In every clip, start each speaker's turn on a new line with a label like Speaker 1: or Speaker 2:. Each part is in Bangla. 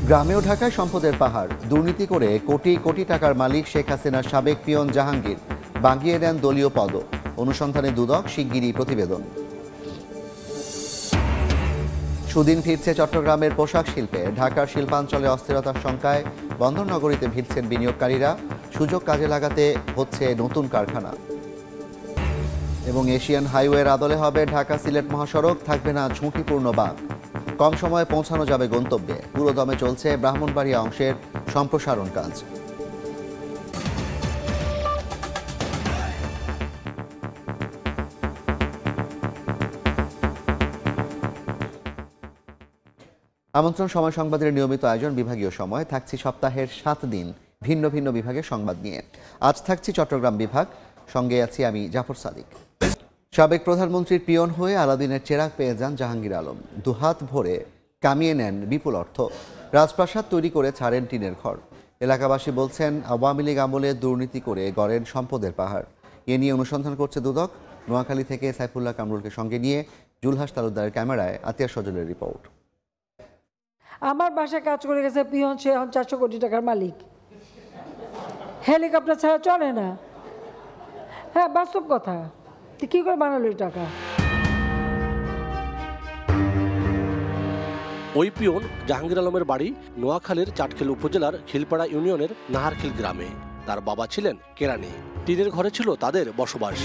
Speaker 1: গ্রামেও ঢাকায় সম্পদের পাহাড়, দুর্নীতি করে কোটি কোটি টাকার মালিক শেখ হাসিনার সাবেক পিয়ন জাহাঙ্গীর বাগিয়ে দেন দলীয় পদ। অনুসন্ধানে দুদক, শিগগিরই প্রতিবেদন। সুদিন ফিরছে চট্টগ্রামের পোশাক শিল্পে। ঢাকার শিল্পাঞ্চলে অস্থিরতার শঙ্কায় বন্দরনগরীতে ভিড়ছেন বিনিয়োগকারীরা। সুযোগ কাজে লাগাতে হচ্ছে নতুন কারখানা। এবং এশিয়ান হাইওয়ের আদলে হবে ঢাকা সিলেট মহাসড়ক, থাকবে না ঝুঁকিপূর্ণ বাঁক। কম সময়ে পৌঁছানো যাবে গন্তব্যে। পুরোদমে চলছে ব্রাহ্মণবাড়িয়া অংশের সম্প্রসারণ কাজ। আমন্ত্রণ সময় সংবাদের নিয়মিত আয়োজন বিভাগীয় সময়। থাকছি সপ্তাহের 7 দিন ভিন্ন ভিন্ন বিভাগের সংবাদ নিয়ে। আজ থাকছি চট্টগ্রাম বিভাগ, সঙ্গে আছি আমি জাফর সাদিক। সাবেক প্রধানমন্ত্রীর পিয়ন হয়ে আলাদিনের চেরাগ পেয়ে যান জাহাঙ্গীর আলম। দুহাত ভরে কামিয়ে নেন বিপুল অর্থ। রাজপ্রাসাদ তৈরি করে ছাড়েন টিনের ঘর। এলাকাবাসী বলছেন, আওয়ামী লীগ আমলে দুর্নীতি করে গড়েন সম্পদের পাহাড়। এ নিয়ে অনুসন্ধান করছে দুদক। নোয়াখালী থেকে সাইফুল্লাহ কামরুলকে সঙ্গে নিয়ে জুলহাস তালুকদারের ক্যামেরায় আতিয়া সজলের রিপোর্ট।
Speaker 2: আমার বাসায় কাজ করে গেছে পিয়ন, সে এখন 400 কোটি টাকার মালিক। হেলিকপ্টার ছাড়া চলে না। হ্যাঁ, বাস্তব কথা। কি করে বানালো এই টাকা?
Speaker 3: ওই পিয়ন জাহাঙ্গীর আলমের বাড়ি নোয়াখালীর চাটখিল উপজেলার খিলপাড়া ইউনিয়নের নাহারখিল গ্রামে। তার বাবা ছিলেন কেরানি। টিনের ঘরে ছিল তাদের বসবাস।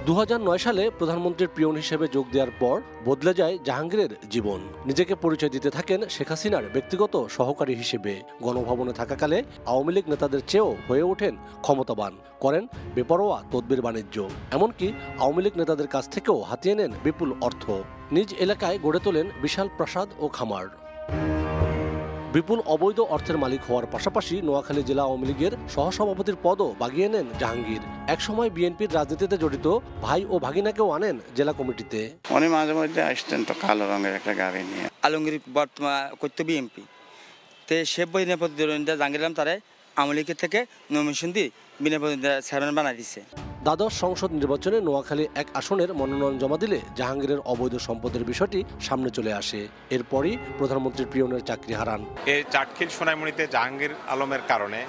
Speaker 3: 2009 সালে প্রধানমন্ত্রীর পিয়ন হিসেবে যোগ দেওয়ার পর বদলে যায় জাহাঙ্গীরের জীবন। নিজেকে পরিচয় দিতে থাকেন শেখ হাসিনার ব্যক্তিগত সহকারী হিসেবে। গণভবনে থাকাকালে আওয়ামী লীগ নেতাদের চেয়েও হয়ে ওঠেন ক্ষমতাবান, করেন বেপরোয়া তদবির বাণিজ্য। এমনকি আওয়ামী লীগ নেতাদের কাছ থেকেও হাতিয়ে নেন বিপুল অর্থ। নিজ এলাকায় গড়ে তোলেন বিশাল প্রাসাদ ও খামার। বিপুল অবৈধ অর্থের মালিক হওয়ার পাশাপাশি নোয়াখালী জেলা আওয়ামী লীগের সহসভাপতির পদও বাগিয়ে নেন জাহাঙ্গীর। একসময় বিএনপির রাজনীতিতে জড়িত ভাই ও ভাগিনাকেও আনেন জেলা কমিটিতে।
Speaker 4: উনি মাঝে মধ্যে আসতেন তো কালো রঙের একটা গাড়ি নিয়ে।
Speaker 5: আলমগীর বর্তমান করতে বিএনপি তে সে বিনা প্রতিদ্বন্দ্বিতা জাহাঙ্গীর তারা আওয়ামী লীগের থেকে নমিনেশন দিয়ে বিনা প্রতিদ্বন্দ্বিতা চেয়ারম্যান বানাই দিচ্ছে।
Speaker 3: দ্বাদশ সংসদ নির্বাচনে নোয়াখালী 1 আসনের মনোনয়ন জমা দিলে জাহাঙ্গীরের অবৈধ সম্পদের বিষয়টি সামনে চলে আসে। এরপরই প্রধানমন্ত্রীর পিয়নের চাকরি হারান।
Speaker 6: এই চাটখিল সোনাইমুড়িতে জাহাঙ্গীর আলমের কারণে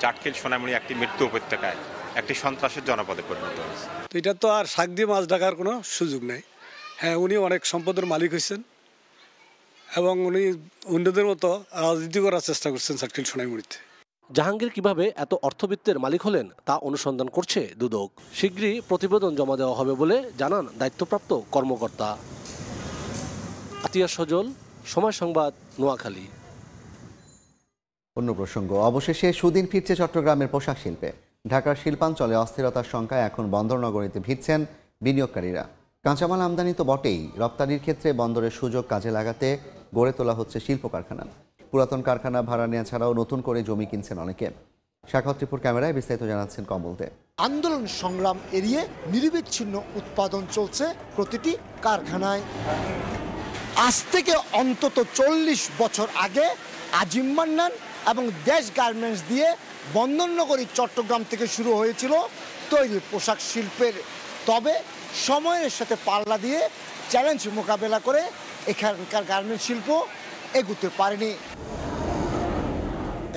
Speaker 6: চাটখিল সোনাইমুড়ি একটি মৃত্যু উপত্যকায়, একটি সন্ত্রাসের জনপদে পরিণত হয়েছে।
Speaker 7: তো এটা তো আর শাক দিয়ে মাছ ঢাকার কোনো সুযোগ নেই। হ্যাঁ, উনি অনেক সম্পদের মালিক হয়েছেন এবং উনি অন্যদের মতো রাজনীতি করার চেষ্টা করছেন চাটখিল সোনাইমুড়িতে।
Speaker 3: জাহাঙ্গীর কিভাবে এত অর্থবিত্তের মালিক হলেন তা অনুসন্ধান করছে দুদক। শীঘ্রই প্রতিবেদন জমা দেওয়া হবে বলে জানান দায়িত্বপ্রাপ্ত কর্মকর্তা। আতিয়া সজল, সময় সংবাদ, নোয়াখালী।
Speaker 1: অন্য প্রসঙ্গ, অবশেষে সুদিন ফিরছে চট্টগ্রামের পোশাক শিল্পে। ঢাকার শিল্পাঞ্চলে অস্থিরতার শঙ্কায় এখন বন্দরনগরীতে ভিড়ছেন বিনিয়োগকারীরা। কাঁচামাল আমদানি তো বটেই, রপ্তানির ক্ষেত্রে বন্দরের সুযোগ কাজে লাগাতে গড়ে তোলা হচ্ছে শিল্প কারখানা। পুরাতন কারখানা ভাড়া নেওয়া ছাড়াও নতুন করে জমি কিনছেন অনেকে। শাখাওয়াত ত্রিপুর ক্যামেরায় বিস্তারিত জানাচ্ছেন কমল দে।
Speaker 8: আন্দোলন সংগ্রাম এড়িয়ে নিরবিচ্ছিন্ন উৎপাদন চলছে প্রতিটি কারখানায়। আজ থেকে অন্তত 40 বছর আগে আজিম মান্নান এবং দেশ গার্মেন্টস দিয়ে বন্দরনগরী চট্টগ্রাম থেকে শুরু হয়েছিল তৈরি পোশাক শিল্পের। তবে সময়ের সাথে পাল্লা দিয়ে চ্যালেঞ্জ মোকাবেলা করে এখানকার গার্মেন্টস শিল্প এগুতে পারেনি।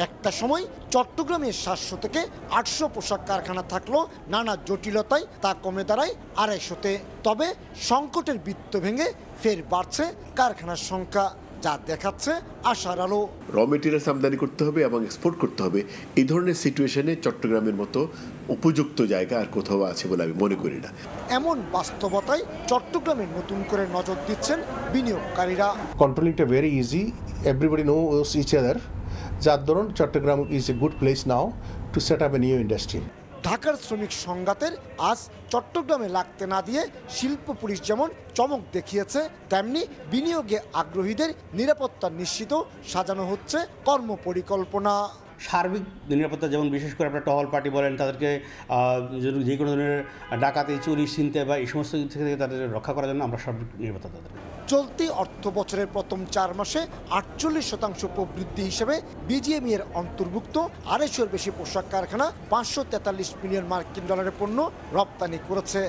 Speaker 8: একটা সময় চট্টগ্রামে 700 থেকে 800 পোশাক কারখানা থাকলো, নানা জটিলতায় তা কমে দাঁড়ায় 250-তে। তবে সংকটের বৃত্ত ভেঙে ফের বাড়ছে কারখানার সংখ্যা, যা দেখাচ্ছে আশার আলো।
Speaker 9: র মেটেরিয়ালস আমদানি করতে হবে এবং এক্সপোর্ট করতে হবে। এই ধরনের সিচুয়েশনে চট্টগ্রামের মতো উপযুক্ত জায়গা আর কোথাও আছে বলে আমি মনে করি না।
Speaker 8: এমন বাস্তবতায় চট্টগ্রামে নতুন করে নজর দিচ্ছেন বিনিয়োগকারীরা।
Speaker 10: কন্ট্রোলিংটা very easy, everybody knows each other, যার দরুন Chattogram is a good place now to set up a new industry.
Speaker 8: ঢাকার শ্রমিক সংঘাতের আজ চট্টগ্রামে লাগতে না দিয়ে শিল্প পুলিশ যেমন চমক দেখিয়েছে, তেমনি বিনিয়োগে আগ্রহীদের নিরাপত্তা নিশ্চিত সাজানো হচ্ছে কর্মপরিকল্পনা।
Speaker 11: সার্বিক নিরাপত্তা, যেমন বিশেষ করে আপনার টহল পার্টি বলেন, তাদেরকে যে কোনো ধরনের ডাকাতি, চুরি, ছিনতে বা এই সমস্ত দিক থেকে তাদের রক্ষা করার জন্য আমরা সার্বিক নিরাপত্তা তাদের।
Speaker 8: চলতি অর্থ বছরের প্রথম 4 মাসে 48% প্রবৃদ্ধি হিসেবে বিজিএমই এর অন্তর্ভুক্ত 250-এর বেশি পোশাক কারখানা 543 মিলিয়ন মার্কিন ডলারের পণ্য রপ্তানি করেছে।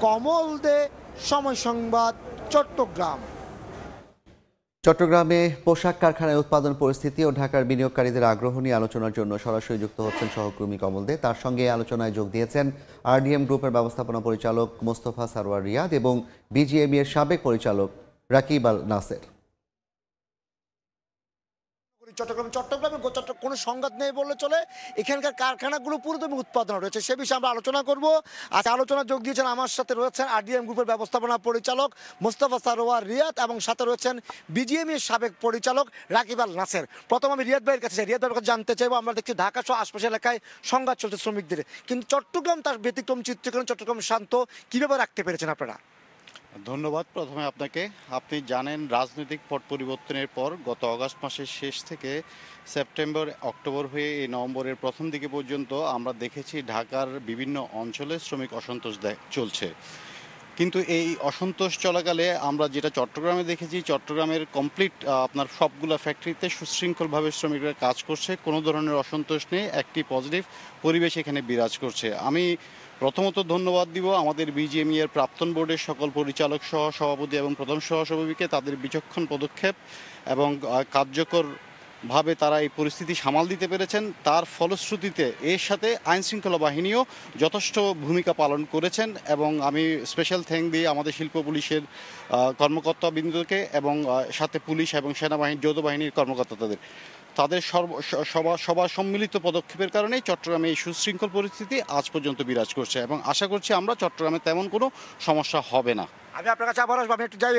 Speaker 8: কমল দে, সময় সংবাদ, চট্টগ্রাম।
Speaker 1: চট্টগ্রামে পোশাক কারখানায় উৎপাদন পরিস্থিতি ও ঢাকার বিনিয়োগকারীদের আগ্রহ নিয়ে আলোচনার জন্য সরাসরি যুক্ত হচ্ছেন সহকর্মী কমল দে। তার সঙ্গে এই আলোচনায় যোগ দিয়েছেন আরডিএম গ্রুপের ব্যবস্থাপনা পরিচালক মোস্তফা সারোয়ার রিয়াদ এবং বিজিএমইএ এর সাবেক পরিচালক রাকিব আল নাসের।
Speaker 8: চট্টগ্রামে কোনো সংঘাত নেই বললে চলে। এখানকার কারখানাগুলো পুরোদমে উৎপাদন রয়েছে, সে বিষয়ে আমরা আলোচনা করব। আজ আলোচনা যোগ দিয়েছেন আমার সাথে রয়েছেন আরডিএম গ্রুপের ব্যবস্থাপনা পরিচালক মোস্তফা সারোয়ার রিয়াদ এবং সাথে রয়েছেন বিজিএমইএর সাবেক পরিচালক রাকিব আল নাসের। প্রথম আমি রিয়াদ ভাইয়ের কাছে রিয়াদ ভাইয়ের কাছে জানতে চাইবো, আমরা দেখছি ঢাকা সহ আশপাশ এলাকায় সংঘাত চলছে শ্রমিকদের, কিন্তু চট্টগ্রাম তার ব্যতিক্রম চিত্রকরণ, চট্টগ্রাম শান্ত, কীভাবে রাখতে পেরেছেন আপনারা?
Speaker 12: ধন্যবাদ। প্রথমে আপনাকে, আপনি জানেন রাজনৈতিক পট পরিবর্তনের পর গত আগস্ট মাসের শেষ থেকে সেপ্টেম্বর অক্টোবর হয়ে এই নভেম্বরের প্রথম দিকে পর্যন্ত আমরা দেখেছি ঢাকার বিভিন্ন অঞ্চলে শ্রমিক অসন্তোষ চলছে। কিন্তু এই অসন্তোষ চলাকালে আমরা যেটা চট্টগ্রামে দেখেছি, চট্টগ্রামের কমপ্লিট আপনার সবগুলো ফ্যাক্টরিতে সুশৃঙ্খলভাবে শ্রমিকরা কাজ করছে, কোনো ধরনের অসন্তোষ নেই, একটি পজিটিভ পরিবেশ এখানে বিরাজ করছে। আমি প্রথমত ধন্যবাদ দিব আমাদের বিজিএমইএ এর প্রাক্তন বোর্ডের সকল পরিচালক সহ সভাপতি এবং প্রধান সহসভাপতিকে, তাদের বিচক্ষণ পদক্ষেপ এবং কার্যকরভাবে তারা এই পরিস্থিতি সামাল দিতে পেরেছেন। তার ফলশ্রুতিতে এর সাথে আইনশৃঙ্খলা বাহিনীও যথেষ্ট ভূমিকা পালন করেছেন এবং আমি স্পেশাল থ্যাঙ্ক দিই আমাদের শিল্প পুলিশের কর্মকর্তাবৃন্দকে এবং সাথে পুলিশ এবং সেনাবাহিনী যৌথ বাহিনীর তাদের সবার সম্মিলিত পদক্ষেপের কারণেই চট্টগ্রামে এই সুশৃঙ্খল পরিস্থিতি আজ পর্যন্ত বিরাজ করছে এবং আশা করছি আমরা চট্টগ্রামে তেমন কোনো সমস্যা হবে না।
Speaker 8: আমি আপনার কাছে আবার আসবো, আমি একটু যাই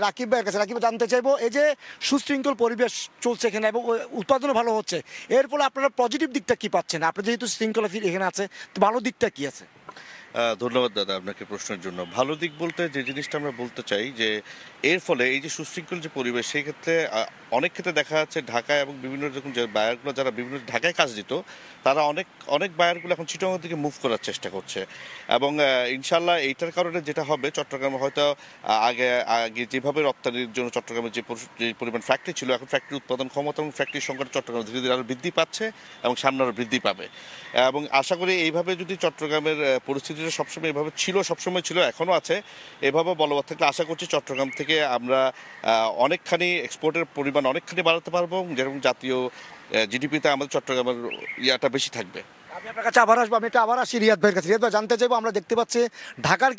Speaker 8: রাকিব ভাইয়ের কাছে। রাকিব, জানতে চাইবো এই যে সুশৃঙ্খল পরিবেশ চলছে এখানে এবং উৎপাদনও ভালো হচ্ছে, এর ফলে আপনারা পজিটিভ দিকটা কি পাচ্ছেন? আপনার যেহেতু শৃঙ্খলা এখানে আছে, তো ভালো দিকটা কি আছে?
Speaker 13: ধন্যবাদ দাদা আপনাকে প্রশ্নের জন্য। ভালো দিক বলতে যে জিনিসটা আমরা বলতে চাই যে এর ফলে এই যে সুশৃঙ্খল যে পরিবেশ, সেই ক্ষেত্রে অনেক ক্ষেত্রে দেখা যাচ্ছে ঢাকায় এবং বিভিন্ন রকম যে বায়ারগুলো যারা বিভিন্ন ঢাকায় কাজ দিত, তারা অনেক বায়ারগুলো এখন চিটাগং থেকে মুভ করার চেষ্টা করছে এবং ইনশাল্লাহ এইটার কারণে যেটা হবে, চট্টগ্রামে হয়তো আগে যেভাবে রপ্তানির জন্য চট্টগ্রামের যে পরিমাণ ফ্যাক্টরি ছিল, এখন ফ্যাক্টরি উৎপাদন ক্ষমতা এবং ফ্যাক্টরির সংখ্যা চট্টগ্রামে ধীরে ধীরে আরও বৃদ্ধি পাচ্ছে এবং সামনে আরও বৃদ্ধি পাবে এবং আশা করি এইভাবে যদি চট্টগ্রামের পরিস্থিতিটা সবসময় এভাবে সবসময় ছিল, এখনও আছে, এভাবে বলবৎ থাকলে আশা করছি চট্টগ্রাম থেকে আমরা অনেকখানি এক্সপোর্টের পরিমাণ অনেকখানি বাড়াতে পারবো, যেরকম জাতীয় জিডিপিতে আমাদের চট্টগ্রামের ইয়াটা বেশি থাকবে।
Speaker 8: আমি আপনার কাছে আবার আসবো, আমি এটা আবার আসি রিয়াদ ভাইয়ের কাছে। রিয়াদ ভাই, জানতে চাইবো, আমরা দেখতে পাচ্ছি ঢাকার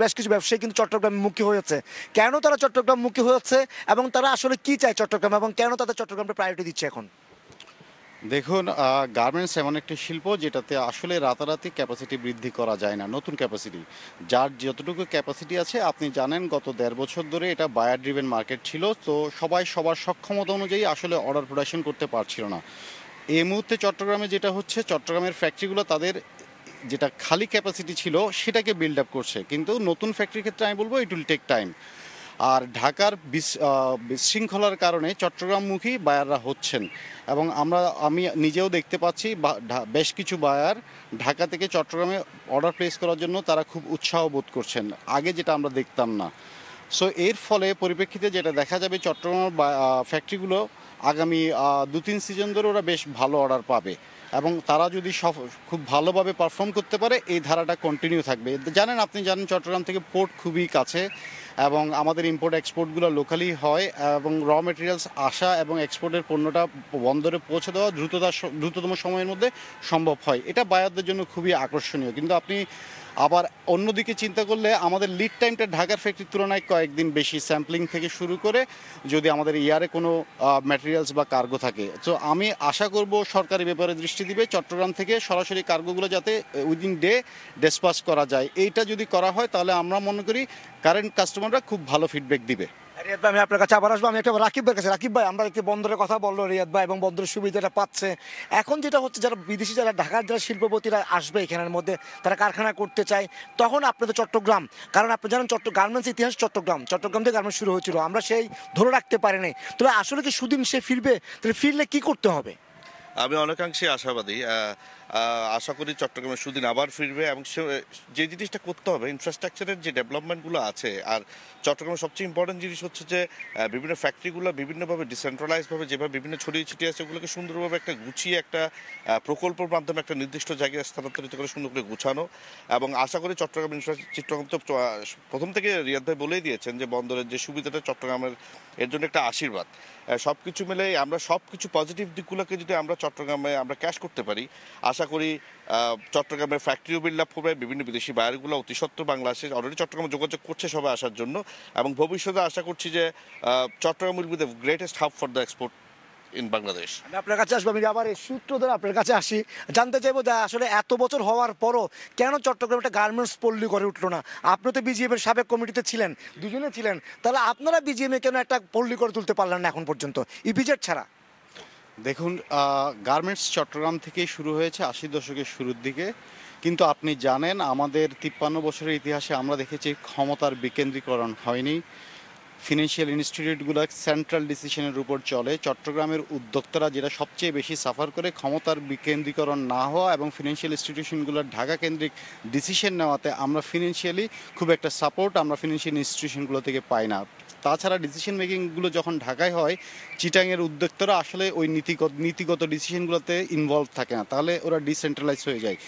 Speaker 8: বেশ কিছু ব্যবসায়ী কিন্তু চট্টগ্রামমুখী হয়েছে, কেন তারা চট্টগ্রামমুখী হয়েছে এবং তারা আসলে কি চায় চট্টগ্রাম এবং কেন তাদের চট্টগ্রামটা প্রায়োরিটি দিচ্ছে এখন?
Speaker 12: দেখুন, গার্মেন্টস এমন একটি শিল্প যেটাতে আসলে রাতারাতি ক্যাপাসিটি বৃদ্ধি করা যায় না, নতুন ক্যাপাসিটি, যার যতটুকু ক্যাপাসিটি আছে আপনি জানেন গত 1.5 বছর ধরে এটা বায়ার ড্রিভেন মার্কেট ছিল, তো সবাই সবার সক্ষমতা অনুযায়ী আসলে অর্ডার প্রোডাকশন করতে পারছিল না। এই মুহূর্তে চট্টগ্রামে যেটা হচ্ছে, চট্টগ্রামের ফ্যাক্টরিগুলো তাদের যেটা খালি ক্যাপাসিটি ছিল সেটাকে বিল্ড আপ করছে, কিন্তু নতুন ফ্যাক্টরির ক্ষেত্রে আমি বলবো ইট উইল টেক টাইম। আর ঢাকার বিশৃঙ্খলার কারণে চট্টগ্রামমুখী বায়াররা হচ্ছেন এবং আমি নিজেও দেখতে পাচ্ছি বেশ কিছু বায়ার ঢাকা থেকে চট্টগ্রামে অর্ডার প্লেস করার জন্য তারা খুব উৎসাহ বোধ করছেন, আগে যেটা আমরা দেখতাম না। সো এর ফলে পরিপ্রেক্ষিতে যেটা দেখা যাবে, চট্টগ্রামের ফ্যাক্টরিগুলো আগামী 2-3 সিজন ধরে ওরা বেশ ভালো অর্ডার পাবে এবং তারা যদি খুব ভালোভাবে পারফর্ম করতে পারে, এই ধারাটা কন্টিনিউ থাকবে। আপনি জানেন চট্টগ্রাম থেকে পোর্ট খুবই কাছে এবং আমাদের ইম্পোর্ট এক্সপোর্টগুলো লোকালি হয় এবং র মেটেরিয়ালস আসা এবং এক্সপোর্টের পণ্যটা বন্দরে পৌঁছে দেওয়া দ্রুততম সময়ের মধ্যে সম্ভব হয়। এটা বায়ারদের জন্য খুবই আকর্ষণীয়। কিন্তু আপনি আবার অন্যদিকে চিন্তা করলে আমাদের লিড টাইমটা ঢাকার ফ্যাক্টরির তুলনায় কয়েকদিন বেশি, স্যাম্পলিং থেকে শুরু করে যদি আমাদের ইয়ারে কোনো ম্যাটেরিয়ালস বা কার্গো থাকে। তো আমি আশা করব সরকারি ব্যাপারে দৃষ্টি দিবে, চট্টগ্রাম থেকে সরাসরি কার্গোগুলো যাতে উইদিন ডে ডিসপাস করা যায়। এইটা যদি করা হয় তাহলে আমরা মনে করি কারেন্ট কাস্টমাররা খুব ভালো ফিডব্যাক দিবে।
Speaker 8: রিয়াদ ভাই, আমি আপনার কাছে আবার আসবো, আমি একটা রাকিব ভাইয়ের কাছে। রাকিব ভাই, আমরা একটি বন্দরের কথা বললো রিয়াদ ভাই এবং বন্দরের সুবিধাটা পাচ্ছে, এখন যেটা হচ্ছে যারা বিদেশি যারা ঢাকার যারা শিল্পপতিরা আসবে এখানের মধ্যে, তারা কারখানা করতে চায়, তখন আপনাদের চট্টগ্রাম, কারণ আপনি জানেন গার্মেন্টস ইতিহাস চট্টগ্রাম থেকে গার্মেন্টস শুরু হয়েছিল, আমরা সেই ধরে রাখতে পারি নাই, তবে আসলে কি সুদিন সে ফিরবে? তাহলে ফিরলে কি করতে হবে?
Speaker 13: আমি অনেকাংশে আশাবাদী। আশা করি চট্টগ্রামের সুদিন আবার ফিরবে এবং যে জিনিসটা করতে হবে ইনফ্রাস্ট্রাকচারের যে ডেভেলপমেন্টগুলো আছে। আর চট্টগ্রামের সবচেয়ে ইম্পর্টেন্ট জিনিস হচ্ছে যে বিভিন্ন ফ্যাক্টরিগুলো বিভিন্নভাবে ডিসেন্ট্রালাইজভাবে যেভাবে বিভিন্ন ছড়িয়ে ছিটিয়ে আছে ওগুলোকে সুন্দরভাবে একটা গুছিয়ে একটা প্রকল্পের মাধ্যমে একটা নির্দিষ্ট জায়গায় স্থানান্তরিত করে সুন্দর করে গুছানো। এবং আশা করি চট্টগ্রাম চট্টগ্রাম তো প্রথম থেকে রিয়াদ ভাই বলেই দিয়েছেন যে বন্দরের যে সুবিধাটা চট্টগ্রামের এর জন্য একটা আশীর্বাদ। সব কিছু মিলে আমরা সব কিছু পজিটিভ দিকগুলোকে যদি আমরা চট্টগ্রামে আমরা ক্যাশ করতে পারি, আশা করি চট্টগ্রামের ফ্যাক্টরিও বিল্ড আপ করবে, বিভিন্ন বিদেশি বায়ারগুলো অতি সত্ত্বর বাংলাদেশে অলরেডি চট্টগ্রামে যোগাযোগ করছে সবাই আসার জন্য। এবং ভবিষ্যতে আশা করছি যে Chattogram will be the greatest hub for the export in Bangladesh.
Speaker 8: আমি আপনার কাছে আসবো, আমি আবার এই সূত্র ধরে আপনার কাছে আসি, জানতে চাইবো যে আসলে এত বছর হওয়ার পরও কেন চট্টগ্রাম একটা গার্মেন্টস পল্লী করে উঠলো না? আপনি তো বিজিএমের সাবেক কমিটিতে ছিলেন, দুজনে ছিলেন, তাহলে আপনারা বিজিএমে কেন একটা পল্লী করে তুলতে পারলেন না এখন পর্যন্ত ইপিজেড ছাড়া?
Speaker 12: দেখুন, গার্মেন্টস চট্টগ্রাম থেকেই শুরু হয়েছে 80 দশকের শুরুর দিকে, কিন্তু আপনি জানেন আমাদের 53 বছরের ইতিহাসে আমরা দেখেছি ক্ষমতার বিকেন্দ্রীকরণ হয়নি। ফিনান্সিয়াল ইনস্টিটিউটগুলো সেন্ট্রাল ডিসিশনের উপর চলে। চট্টগ্রামের উদ্যোক্তারা যেটা সবচেয়ে বেশি সাফার করে ক্ষমতার বিকেন্দ্রীকরণ না হওয়া এবং ফিনান্সিয়াল ইনস্টিটিউশনগুলোর ঢাকা কেন্দ্রিক ডিসিশন নেওয়াতে আমরা ফিনান্সিয়ালি খুব একটা সাপোর্ট আমরা ফিনান্সিয়াল ইনস্টিটিউশনগুলো থেকে পাই না। তাছাড়া ডিসিশন মেকিংগুলো যখন ঢাকায় হয়, চিটাংয়ের উদ্যোক্তারা আসলে ওই নীতিগত ডিসিশনগুলোতে ইনভলভ থাকে না, তাহলে ওরা ডিসেন্ট্রালাইজ হয়ে যায়।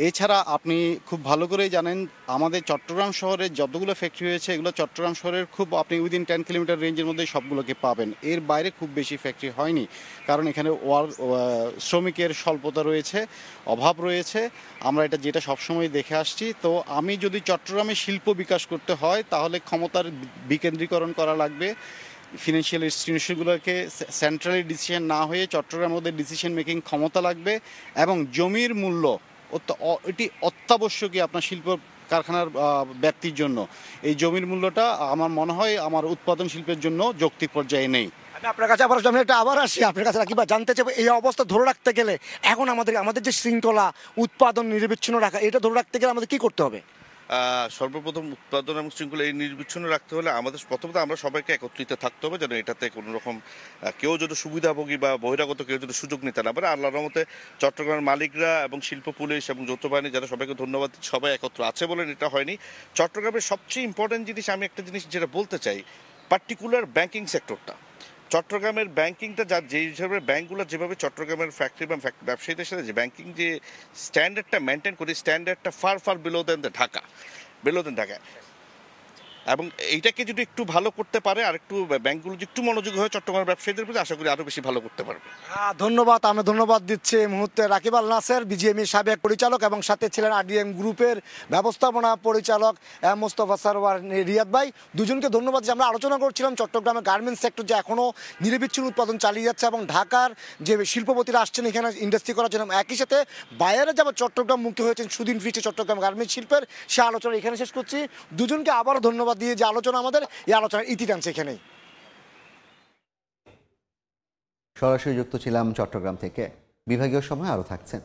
Speaker 12: এছাড়া আপনি খুব ভালো করেই জানেন আমাদের চট্টগ্রাম শহরে যতগুলো ফ্যাক্টরি হয়েছে এগুলো চট্টগ্রাম শহরের খুব আপনি উইদিন 10 কিলোমিটার রেঞ্জের মধ্যে সবগুলোকে পাবেন। এর বাইরে খুব বেশি ফ্যাক্টরি হয়নি, কারণ এখানে শ্রমিকের স্বল্পতা রয়েছে, অভাব রয়েছে। আমরা যেটা সবসময় দেখে আসছি। তো আমি যদি চট্টগ্রামে শিল্প বিকাশ করতে হয় তাহলে ক্ষমতার বিকেন্দ্রীকরণ করা লাগবে। ফিনান্সিয়াল ইনস্টিটিউশনগুলোকে সেন্ট্রালি ডিসিশন না হয়ে চট্টগ্রামের মধ্যে ডিসিশন মেকিং ক্ষমতা লাগবে এবং জমির মূল্য এটি অত্যাবশ্যকীয় আপনার শিল্প কারখানার ব্যক্তির জন্য। এই জমির মূল্যটা আমার মনে হয় আমার উৎপাদন শিল্পের জন্য যৌক্তিক পর্যায়ে নেই।
Speaker 8: আমি আপনার কাছে আবার আসি, আপনার কাছে রাখি বা জানতে চাইবো এই অবস্থা ধরে রাখতে গেলে এখন আমাদের যে শৃঙ্খলা উৎপাদন নিরবিচ্ছিন্ন রাখা, এটা ধরে রাখতে গেলে আমাদের কি করতে হবে?
Speaker 13: সর্বপ্রথম উৎপাদন এবং শৃঙ্খলা এই নির্বিচ্ছিন্ন রাখতে হলে আমাদের প্রথমত আমরা সবাইকে একত্রিত থাকতে হবে, যেন এটাতে কোনো রকম কেউ যদি সুবিধাভোগী বা বহিরাগত কেউ যদি সুযোগ নিতে না পারে। আল্লাহর রহমতে চট্টগ্রামের মালিকরা এবং শিল্প পুলিশ এবং যৌথ বাহিনী যারা সবাইকে ধন্যবাদ, সবাই একত্র আছে বলে এটা হয়নি। চট্টগ্রামের সবচেয়ে ইম্পর্টেন্ট জিনিস আমি একটা জিনিস যেটা বলতে চাই, পার্টিকুলার ব্যাংকিং সেক্টরটা, চট্টগ্রামের ব্যাংকিংটা যে হিসাবে ব্যাংকগুলো যেভাবে চট্টগ্রামের ফ্যাক্টরি বা ব্যবসায়ীদের সাথে যে ব্যাংকিং যে স্ট্যান্ডার্ডটা মেনটেন করি, স্ট্যান্ডার্ডটা ফার বিলো দেন ঢাকা। এবং এইটাকে যদি একটু ভালো করতে পারে আর একটু ব্যাংকগুলো যদি একটু মনোযোগী হয় চট্টগ্রামের ব্যবসায়ীদের প্রতি, আশা করি আরও বেশি ভালো করতে পারবে।
Speaker 8: ধন্যবাদ। আমি ধন্যবাদ দিচ্ছি এই মুহূর্তে রাকিব আল নাসের, বিজিএমই সাবেক পরিচালক, এবং সাথে ছিলেন আরডিএম গ্রুপের ব্যবস্থাপনা পরিচালক মোস্তফা সারওয়ার রিয়াদ ভাই। দুজনকে ধন্যবাদ। যে আমরা আলোচনা করছিলাম চট্টগ্রামের গার্মেন্টস সেক্টর যে এখনও নিরবিচ্ছিন্ন উৎপাদন চালিয়ে যাচ্ছে এবং ঢাকার যে শিল্পপতিরা আসছেন এখানে ইন্ডাস্ট্রি করার জন্য, একই সাথে বাইরে যাবার চট্টগ্রাম মুক্ত হয়েছেন সুদিন ফিরছে চট্টগ্রাম গার্মেন্টস শিল্পের, সে আলোচনা এখানে শেষ করছি। দুজনকে আবারও ধন্যবাদ দিয়ে যে আলোচনা আমাদের এই আলোচনার ইতি টানছে এখানেই।
Speaker 1: সরাসরি যুক্ত ছিলাম চট্টগ্রাম থেকে। বিভাগীয় সময় আরও থাকছেন।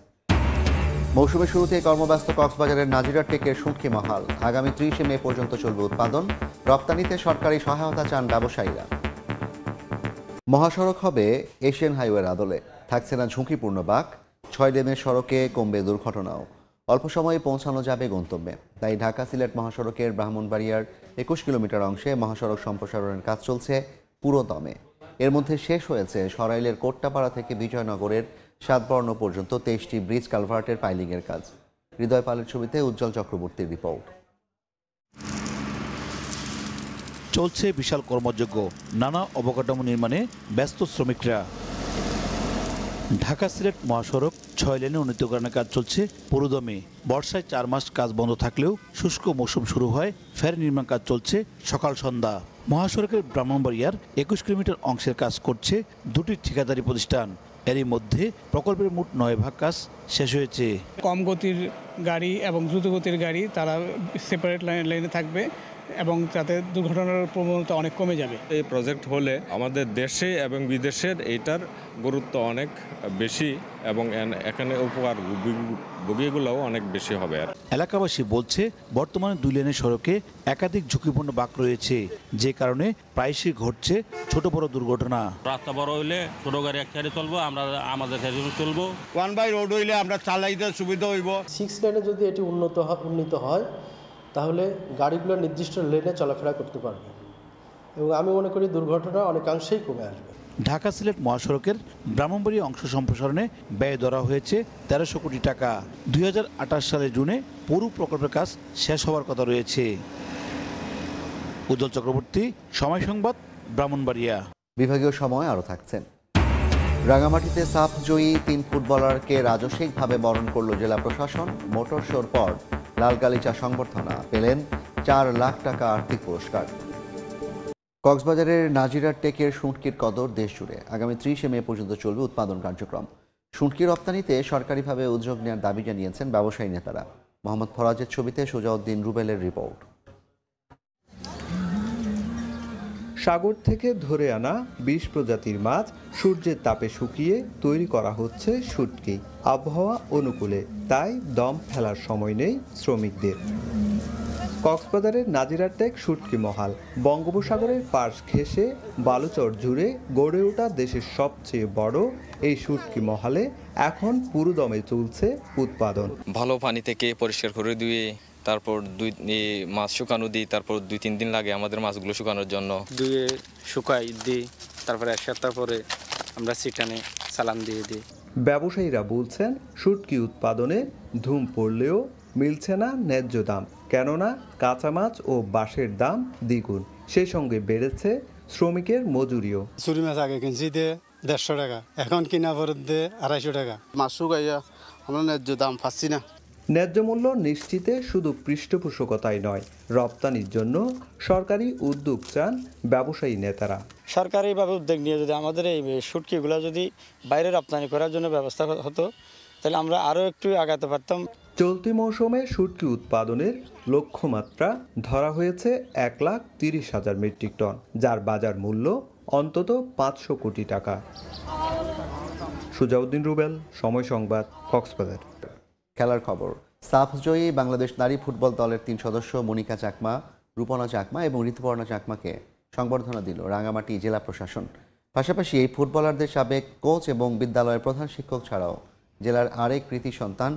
Speaker 1: মৌসুমের শুরুতে কর্মব্যস্ত কক্সবাজারের নাজিরার টেকের শুটকি মহাল। আগামী 30 মে পর্যন্ত চলবে উৎপাদন। রপ্তানিতে সরকারি সহায়তা চান ব্যবসায়ীরা। মহাসড়ক হবে এশিয়ান হাইওয়ের আদলে, থাকছে না ঝুঁকিপূর্ণ বাঁক। 6 লেনের সড়কে কমবে দুর্ঘটনাও। অল্প সময়ে পৌঁছানো যাবে গন্তব্যে। তাই ঢাকা সিলেট মহাসড়কের ব্রাহ্মণবাড়িয়ার 21 কিলোমিটার অংশে মহাসড়ক সম্প্রসারণের কাজ চলছে পুরোদমে। এর মধ্যে শেষ হয়েছে সরাইলের কোট্টাপাড়া থেকে বিজয়নগরের সাতবর্ণ পর্যন্ত 23টি ব্রিজ কালভার্টের পাইলিংয়ের কাজ। হৃদয় পালের ছবিতে উজ্জ্বল চক্রবর্তীর রিপোর্ট।
Speaker 14: চলছে বিশাল কর্মযজ্ঞ, নানা অবকাঠামো নির্মাণে ব্যস্ত শ্রমিকরা। ঢাকা সিলেট মহাসড়ক 6 লেনে উন্নীতকরণের কাজ চলছে পুরোদমে। বর্ষায় 4 মাস কাজ বন্ধ থাকলেও শুষ্ক মৌসুম শুরু হয়, ফের নির্মাণ কাজ চলছে সকাল সন্ধ্যা। মহাসড়কের ব্রাহ্মণবাড়িয়ার 21 কিলোমিটার অংশের কাজ করছে 2টি ঠিকাদারি প্রতিষ্ঠান। এরই মধ্যে প্রকল্পের মোট 9 ভাগ কাজ শেষ হয়েছে।
Speaker 15: কম গতির গাড়ি এবং দ্রুত গতির গাড়ি তারা সেপারেট লাইনে থাকবে এবং তাতে দুর্ঘটনার প্রবণতা অনেক কমে যাবে।
Speaker 16: এই প্রজেক্ট হলে আমাদের দেশে এবং বিদেশের এইটার গুরুত্ব অনেক বেশি এবং এখানে উপকারভোগীগুলোও অনেক বেশি হবে।
Speaker 14: এলাকাবাসী বলছে বর্তমানে 2 লেনের সড়কে একাধিক ঝুঁকিপূর্ণ বাঁক রয়েছে, যে কারণে প্রায়শই ঘটছে ছোট বড় দুর্ঘটনা।
Speaker 17: রাস্তা বড় হইলে ছোট গাড়ি এক সাইডে চলবো, আমরা আমাদের সাইডে চলবো।
Speaker 18: 1 বাই রোড হইলে আমরা চালাইতে সুবিধা হইব।
Speaker 19: 6 লেনে যদি এটি উন্নীত হয় তাহলে গাড়িগুলো নির্দিষ্ট লেনে চলাফেরা করতে পারবে এবং আমি মনে করি দুর্ঘটনা অনেকাংশেই কমে আসবে।
Speaker 14: ঢাকা সিলেট মহাসড়কের ব্রাহ্মণবাড়িয়া অংশ সম্প্রসারণে ব্যয় ধরা হয়েছে 1300 কোটি টাকা। 2028 সালের জুনে পুরো প্রকল্পের কাজ শেষ হওয়ার কথা রয়েছে। উজ্জ্বল চক্রবর্তী, সময় সংবাদ, ব্রাহ্মণবাড়িয়া।
Speaker 1: বিভাগীয় সময় আরও থাকছেন। রাঙামাটিতে সাফ জয়ী 3 ফুটবলারকে রাজস্বিকভাবে বরণ করল জেলা প্রশাসন। মোটর শোর পর লালগালিচা সংবর্ধনা পেলেন 4 লাখ টাকা আর্থিক পুরস্কার। কক্সবাজারের নাজিরার টেকের শুঁটকির কদর দেশ জুড়ে। আগামী 30 মে পর্যন্ত চলবে উৎপাদন কার্যক্রম। শুঁটকি রপ্তানিতে সরকারিভাবে উদ্যোগ নেওয়ার দাবি জানিয়েছেন ব্যবসায়ী নেতারা। মোহাম্মদ ফরাজের ছবিতে সুজাউদ্দিন রুবেলের রিপোর্ট।
Speaker 20: সাগর থেকে ধরে আনা 20 প্রজাতির মাছ সূর্যের তাপে শুকিয়ে তৈরি করা হচ্ছে শুঁটকি। আবহাওয়া অনুকূলে, তাই দম ফেলার সময় নেই শ্রমিকদের। কক্সবাজারের নাজিরার টেক শুঁটকি মহাল বঙ্গোপসাগরের পাশ ঘেঁষে বালুচর জুড়ে গড়ে ওঠা দেশের সবচেয়ে বড় এই শুঁটকি মহালে এখন পুরোদমে চলছে উৎপাদন।
Speaker 21: ভালো পানি থেকে পরিষ্কার করে ধুয়ে তারপর মাছ শুকানো দিই, তারপর 2-3 দিন লাগে আমাদের মাছগুলো শুকানোর জন্য।
Speaker 22: ধুয়ে শুকাই দিই, তারপরে 1 সপ্তাহ পরে আমরা সিটানে সালাম দিয়ে দিই।
Speaker 20: ব্যবসায়ীরা বলছেন শুঁটকি উৎপাদনে ধুম পড়লেও মিলছে না ন্যায্য দাম, কেননা কাঁচা মাছ ও বাঁশের দাম দ্বিগুণ। সেই সঙ্গে বেড়েছে শ্রমিকের মজুরিও।
Speaker 23: চুরি মাছ আগে কিনছি 150 টাকা, এখন কিনা পরে 250 টাকা।
Speaker 24: মাছ শুকাইয়া আমরা ন্যায্য দাম পাচ্ছি না।
Speaker 20: ন্যায্য মূল্য নিশ্চিতে শুধু পৃষ্ঠপোষকতাই নয়, রপ্তানির জন্য সরকারি উদ্যোগ চান ব্যবসায়ী নেতারা।
Speaker 22: সরকারিভাবে উদ্যোগ নিয়ে যদি আমাদের এই শুঁটকিগুলো যদি বাইরে রপ্তানি করার জন্য ব্যবস্থা হতো, তাহলে আমরা আরও একটু আগাতে পারতাম।
Speaker 20: চলতি মৌসুমে শুঁটকি উৎপাদনের লক্ষ্যমাত্রা ধরা হয়েছে 1,30,000 মেট্রিক টন, যার বাজার মূল্য অন্তত 500 কোটি টাকা। সুজাউদ্দিন রুবেল, সময় সংবাদ, কক্সবাজার।
Speaker 1: খেলার খবর। সাফ জয়ী বাংলাদেশ নারী ফুটবল দলের 3 সদস্য মনিকা চাকমা, রূপনা চাকমা এবং ঋতুপর্ণা চাকমাকে সংবর্ধনা দিল রাঙামাটি জেলা প্রশাসন। পাশাপাশি এই ফুটবলারদের সাবেক কোচ এবং বিদ্যালয়ের প্রধান শিক্ষক ছাড়াও জেলার আরেক কৃতি সন্তান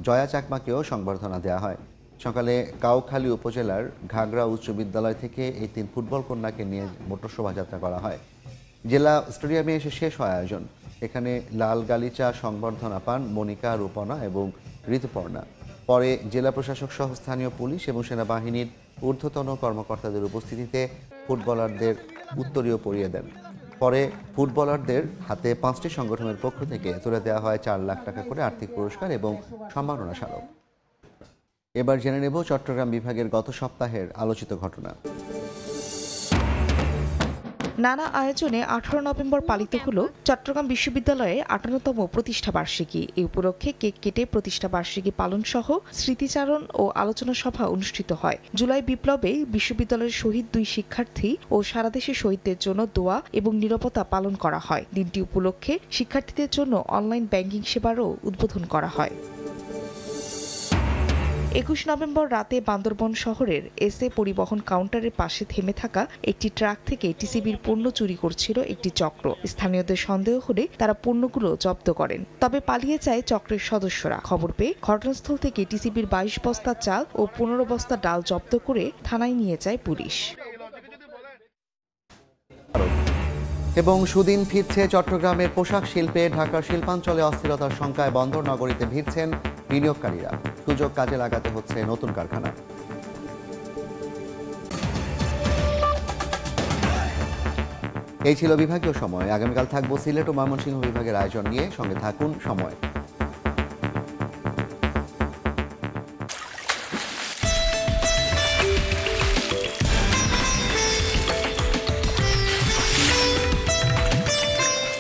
Speaker 1: জয়া চাকমাকেও সংবর্ধনা দেওয়া হয়। সকালে কাউখালী উপজেলার ঘাগড়া উচ্চ বিদ্যালয় থেকে এই 3 ফুটবল কন্যাকে নিয়ে মোটর শোভাযাত্রা করা হয়। জেলা স্টেডিয়ামে এসে শেষ হয় আয়োজন। এখানে লাল গালিচা সংবর্ধনা পান মনিকা, রূপনা এবং ঋতুপর্ণা। পরে জেলা প্রশাসক সহ স্থানীয় পুলিশ এবং সেনাবাহিনীর ঊর্ধ্বতন কর্মকর্তাদের উপস্থিতিতে ফুটবলারদের উত্তরীয় পরিয়ে দেন। পরে ফুটবলারদের হাতে 5টি সংগঠনের পক্ষ থেকে তুলে দেওয়া হয় 4 লাখ টাকা করে আর্থিক পুরস্কার এবং সম্মাননা স্মারক। এবার জেনে নেব চট্টগ্রাম বিভাগের গত সপ্তাহের আলোচিত ঘটনা।
Speaker 25: নানা আয়োজনে 18 নভেম্বর পালিত হলো চট্টগ্রাম বিশ্ববিদ্যালয়ের 58তম প্রতিষ্ঠা বার্ষিকী। এই উপলক্ষে কেক কেটে প্রতিষ্ঠা বার্ষিকী পালন সহ স্মৃতিচারণ ও আলোচনা সভা অনুষ্ঠিত হয়। জুলাই বিপ্লবে বিশ্ববিদ্যালয়ের শহীদ 2 শিক্ষার্থী ও সারা দেশের শহীদদের জন্য দোয়া এবং নিরাপত্তা পালন করা হয়। দিনটি উপলক্ষে শিক্ষার্থীদের জন্য অনলাইন ব্যাংকিং সেবারও উদ্বোধন করা হয়। 21 নভেম্বর রাতে বান্দরবন শহরের এসএ পরিবহন কাউন্টারের পাশে থেমে থাকা একটি ট্রাক থেকে টিসিবির পণ্য চুরি করছিল একটি চক্র। স্থানীয়দের সন্দেহ হলে তারা পণ্যগুলো জব্দ করেন, তবে পালিয়ে যায় চক্রের সদস্যরা। খবর পেয়ে ঘটনাস্থল থেকে টিসিবির 22 বস্তা চাল ও 15 বস্তা ডাল জব্দ করে থানায় নিয়ে যায় পুলিশ।
Speaker 1: এবং সুদিন ফিরছে চট্টগ্রামের পোশাক শিল্পে। ঢাকার শিল্পাঞ্চলে অস্থিরতার শঙ্কায় বন্দর নগরীতে ভিড়ছেন বিনিয়োগকারীরা। সুযোগ কাজে লাগাতে হচ্ছে নতুন কারখানা। এই ছিল বিভাগীয় সময়। আগামীকাল থাকবো সিলেট ও ময়মনসিংহ বিভাগের আয়োজন নিয়ে। সঙ্গে থাকুন সময়।